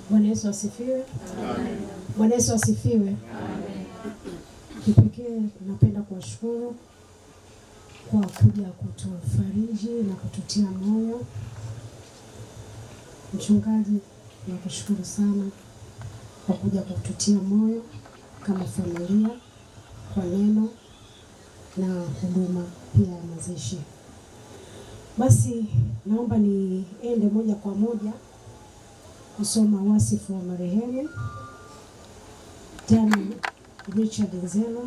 Bwana Yesu asifiwe. Amen. Bwana Yesu asifiwe. Amen. Kipekee napenda kuwashukuru kwa kuja kutufariji na kututia moyo. Mchungaji, nakushukuru sana kwa kuja kututia moyo kama familia kwa neno na huduma pia ya mazishi. Basi naomba niende moja kwa moja kusoma wasifu wa marehemu Daniel Richard Nzela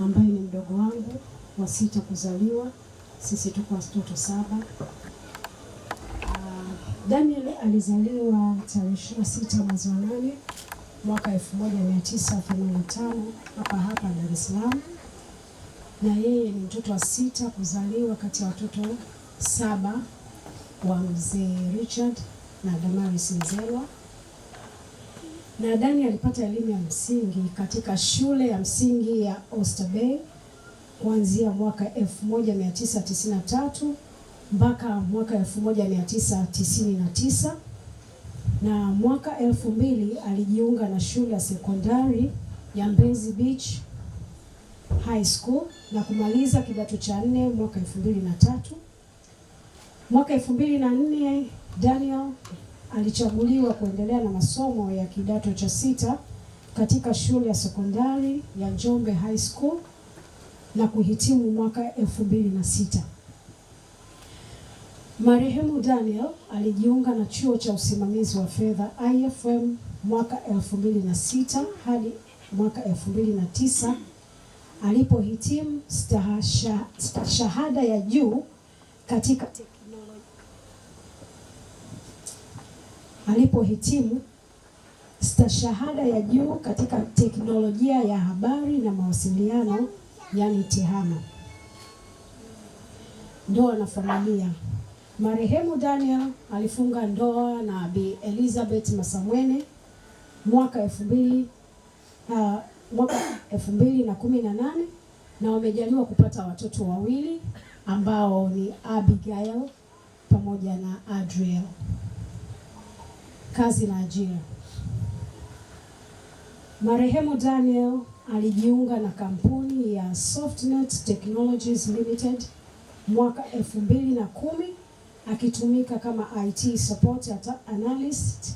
ambaye ni mdogo wangu wa 6 kuzaliwa. Sisi tuko watoto 7. Daniel alizaliwa tarehe 26 mwezi wa 8 mwaka 1985 hapa Dar es Salaam, na yeye ni mtoto wa 6 kuzaliwa kati ya watoto 7 wa mzee Richard na Damaris Nzela. Na Daniel alipata elimu ya msingi katika shule ya msingi ya Oyster Bay kuanzia mwaka 1993 mpaka mwaka 1999, na mwaka 2000 alijiunga na shule ya sekondari ya Mbezi Beach High School na kumaliza kidato cha 4 mwaka 2003. Mwaka 2004 Daniel alichaguliwa kuendelea na masomo ya kidato cha 6 katika shule ya sekondari ya Njombe High School na kuhitimu mwaka 2006. Marehemu Daniel alijiunga na chuo cha usimamizi wa fedha IFM mwaka 2006 hadi mwaka 2009 alipohitimu shahada ya juu katika stashahada ya juu katika teknolojia ya habari na mawasiliano, yani TEHAMA. Ndoa na familia. Marehemu Daniel alifunga ndoa na Bi Elizabeth Masamwene mwaka 2018 na wamejaliwa kupata watoto wawili ambao ni Abigail pamoja na Adriel. Kazi na ajira. Marehemu Daniel alijiunga na kampuni ya Softnet Technologies Limited mwaka 2010 akitumika kama IT support analyst,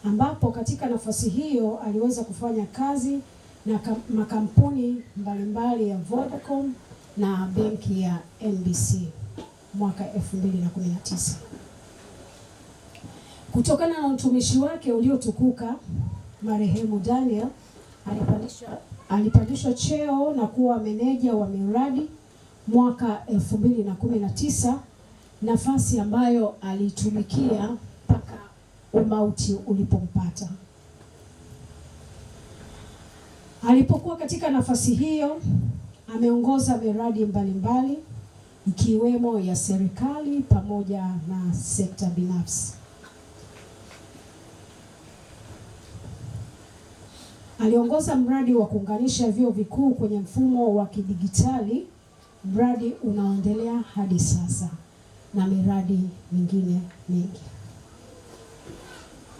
ambapo katika nafasi hiyo aliweza kufanya kazi na makampuni mbalimbali ya Vodacom na benki ya NBC mwaka 2019. Kutokana na utumishi wake uliotukuka, marehemu Daniel alipandishwa cheo na kuwa meneja wa miradi mwaka 2019, nafasi ambayo alitumikia mpaka umauti ulipompata. Alipokuwa katika nafasi hiyo, ameongoza miradi mbalimbali ikiwemo ya serikali pamoja na sekta binafsi. Aliongoza mradi wa kuunganisha vyuo vikuu kwenye mfumo wa kidigitali, mradi unaoendelea hadi sasa, na miradi mingine mingi.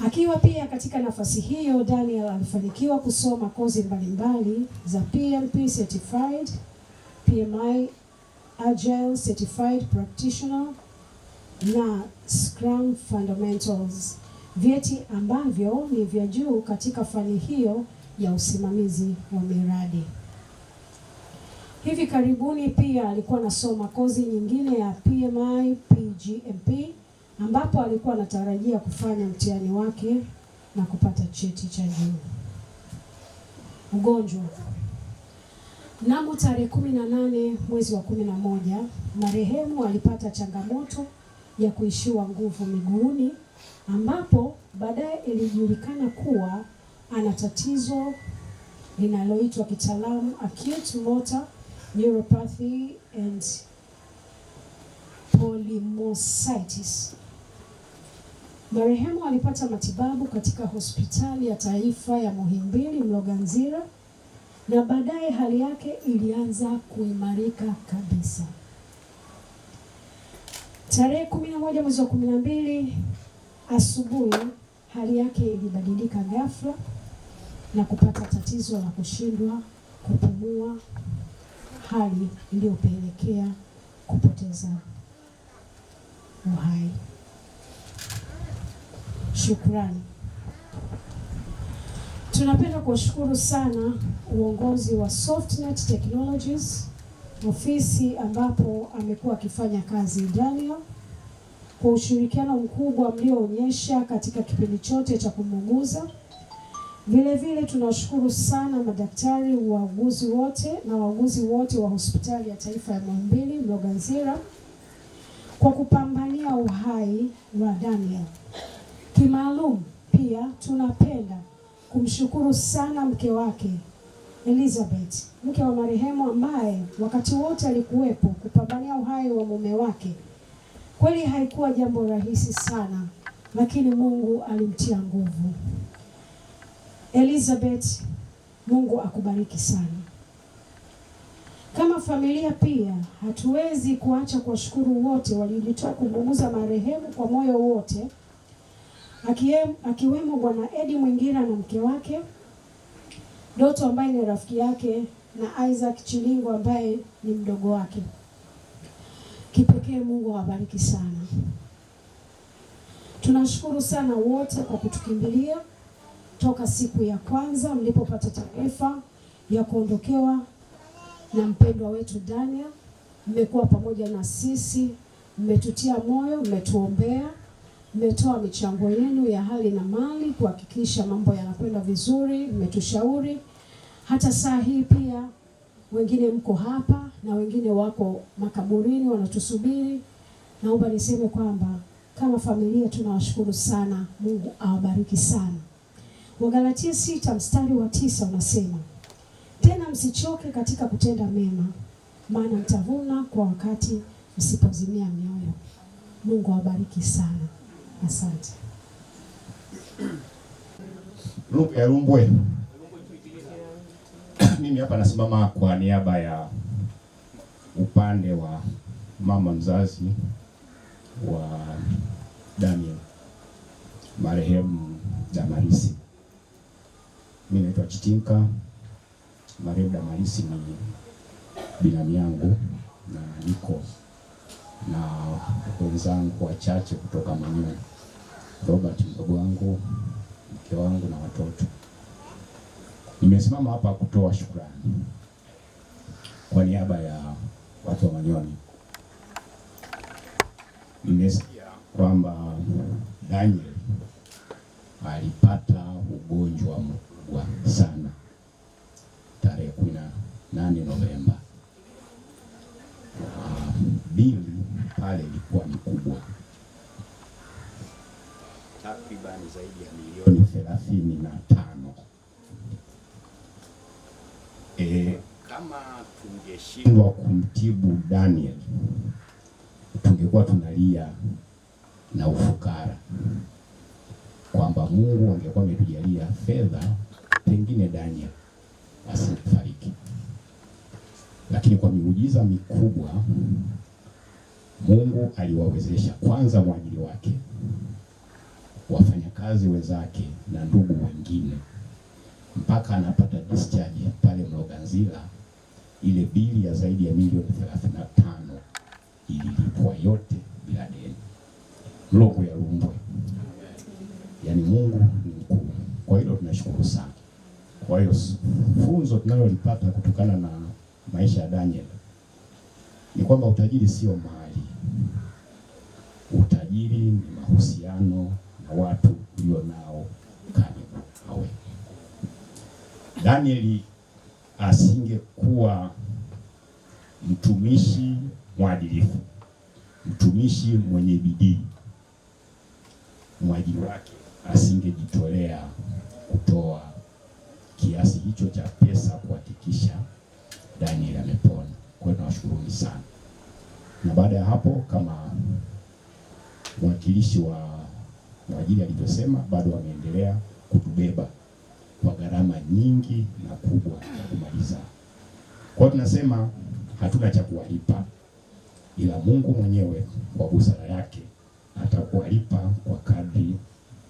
Akiwa pia katika nafasi hiyo, Daniel alifanikiwa kusoma kozi mbalimbali za PMP Certified, PMI Agile Certified Practitioner na Scrum Fundamentals, vyeti ambavyo ni vya juu katika fani hiyo ya usimamizi wa miradi. Hivi karibuni pia alikuwa anasoma kozi nyingine ya PMI PGMP, ambapo alikuwa anatarajia kufanya mtihani wake na kupata cheti cha juu. Ugonjwa. Mnamo tarehe 18 mwezi wa 11, marehemu alipata changamoto ya kuishiwa nguvu miguuni, ambapo baadaye ilijulikana kuwa ana tatizo linaloitwa kitaalamu acute motor neuropathy and polymyositis. Marehemu alipata matibabu katika hospitali ya taifa ya Muhimbili Mloganzila, na baadaye hali yake ilianza kuimarika kabisa. Tarehe 11 mwezi wa 12 asubuhi hali yake ilibadilika ghafla na kupata tatizo la kushindwa kupumua, hali iliyopelekea kupoteza uhai. Shukrani. Tunapenda kushukuru sana uongozi wa Softnet Technologies, ofisi ambapo amekuwa akifanya kazi Daniel, kwa ushirikiano mkubwa mlioonyesha katika kipindi chote cha kumuuguza. Vile vile tunashukuru sana madaktari, wauguzi wote na wauguzi wote wa Hospitali ya Taifa ya Muhimbili Mloganzila kwa kupambania uhai wa Daniel. Kimaalum pia tunapenda kumshukuru sana mke wake Elizabeth, mke wa marehemu, ambaye wakati wote alikuwepo kupambania uhai wa mume wake. Kweli haikuwa jambo rahisi sana, lakini Mungu alimtia nguvu. Elizabeth, Mungu akubariki sana. Kama familia pia hatuwezi kuacha kuwashukuru wote waliojitoa kumuuguza marehemu kwa moyo wote, akiwemo Bwana Edi Mwingira na mke wake Doto ambaye ni rafiki yake, na Isaac Chilingo ambaye ni mdogo wake. Kipekee Mungu awabariki sana. Tunashukuru sana wote kwa kutukimbilia toka siku ya kwanza mlipopata taarifa ya kuondokewa na mpendwa wetu Daniel. Mmekuwa pamoja na sisi, mmetutia moyo, mmetuombea, mmetoa michango yenu ya hali na mali kuhakikisha mambo yanakwenda vizuri, mmetushauri. Hata saa hii pia wengine mko hapa na wengine wako makaburini wanatusubiri. Naomba niseme kwamba kama familia tunawashukuru sana. Mungu awabariki sana. Wagalatia 6 mstari wa 9 unasema, tena msichoke katika kutenda mema, maana mtavuna kwa wakati msipozimia mioyo. Mungu awabariki sana. Asante. Lumbwe. Mimi hapa nasimama kwa niaba ya upande wa mama mzazi wa Daniel, marehemu Damarisi. Mimi naitwa Chitinka. Marehemu Damarisi ni binamu yangu na niko na wenzangu wachache kutoka Manyoni, Robert mdogo wangu, mke wangu na watoto. Nimesimama hapa kutoa shukrani kwa niaba ya watu wa Manyoni. Nimesikia kwamba Daniel alipata ugonjwa mkubwa sana tarehe 18 Novemba. Bili pale ilikuwa ni kubwa, takriban zaidi ya milioni 35. Kama tungeshindwa kumtibu Daniel, tungekuwa tunalia na ufukara kwamba Mungu angekuwa ametujalia fedha, pengine Daniel asifariki. Lakini kwa miujiza mikubwa Mungu aliwawezesha, kwanza mwajiri wake, wafanyakazi wenzake na ndugu wengine, mpaka anapata discharge pale Mloganzila. Ile bili ya zaidi ya milioni 35 ililipwa yote bila deni. Mloko ya Lumbwe. Yaani Mungu ni mkuu. Kwa hiyo tunashukuru sana. Kwa hiyo funzo tunalolipata kutokana na maisha ya Daniel ni kwamba utajiri sio mali. Utajiri ni mahusiano na watu ulio nao karibu nawe. Daniel asingekuwa mtumishi mwadilifu, mtumishi mwenye bidii, mwajiri wake asingejitolea kutoa kiasi hicho cha pesa kuhakikisha Daniel amepona. Kwa hiyo tunawashukuru sana. Na baada ya hapo, kama mwakilishi wa mwajiri alivyosema, bado wameendelea kutubeba kwa gharama nyingi na kubwa ya kumaliza. Kwa hiyo tunasema hatuna cha kuwalipa, ila Mungu mwenyewe kwa busara yake atakuwalipa kwa kadri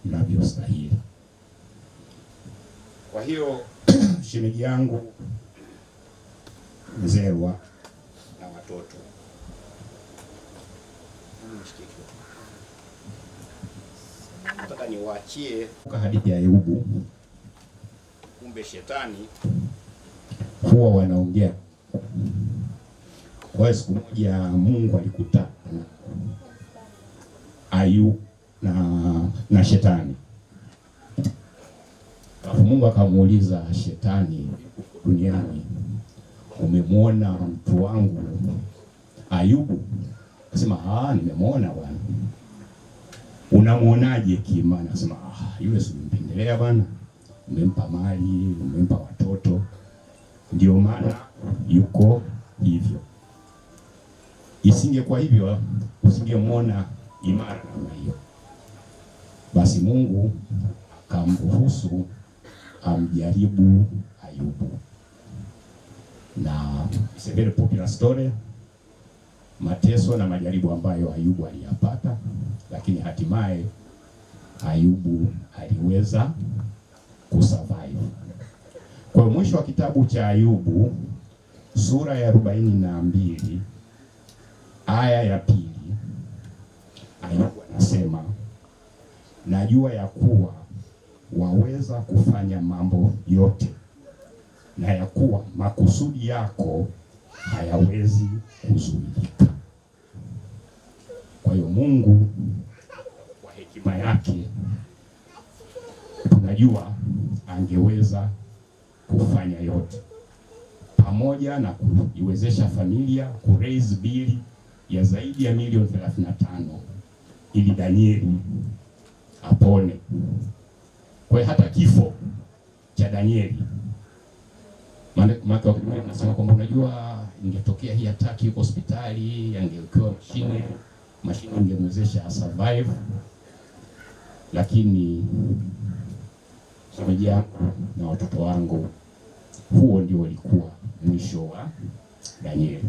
mnavyo kustahili. Kwa hiyo shemeji yangu Mzerwa na watoto, nataka niwaachie hadithi ya Ayubu. Kumbe shetani huwa wanaongea. Kwa siku moja Mungu alikuta Ayubu na shetani. Alafu Mungu akamuuliza shetani, duniani umemwona mtu wangu Ayubu? Akasema nimemwona bwana. Unamwonaje kiimani? Akasema yule si umempendelea bwana, umempa mali, umempa watoto, ndio maana yuko hivyo. Isingekuwa hivyo usingemwona imara kama hiyo. Basi Mungu akamruhusu amjaribu Ayubu, na it's a very popular story, mateso na majaribu ambayo Ayubu aliyapata, lakini hatimaye Ayubu aliweza kusurvive. Kwa mwisho wa kitabu cha Ayubu sura ya 42 aya ya 2, Ayubu anasema, najua ya kuwa waweza kufanya mambo yote, na ya kuwa makusudi yako hayawezi kuzuilika. Kwa hiyo Mungu kwa hekima yake tunajua angeweza kufanya yote, pamoja na kuiwezesha familia kuraise bili ya zaidi ya milioni 35 ili Danieli apone. Kwa hiyo hata kifo cha Danieli, maana nasema kwamba unajua ingetokea hii ataki yuko hospitali, angewekewa mashine ingemwezesha survive, lakini shemeji yangu na watoto wangu, huo ndio ulikuwa mwisho wa Danieli,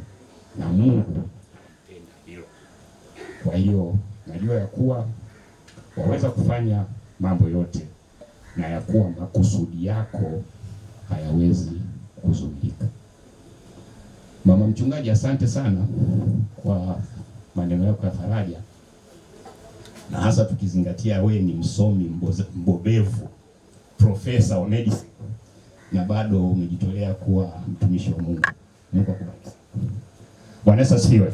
na Mungu anapenda hilo. Kwa hiyo najua ya kuwa waweza kufanya mambo yote, na ya kuwa makusudi yako hayawezi kuzuilika. Mama mchungaji, asante sana kwa maneno yako ya faraja, na hasa tukizingatia wewe ni msomi mbobevu, profesa wa medicine, na bado umejitolea kuwa mtumishi wa Mungu. Mungu akubariki. Bwana Yesu asifiwe.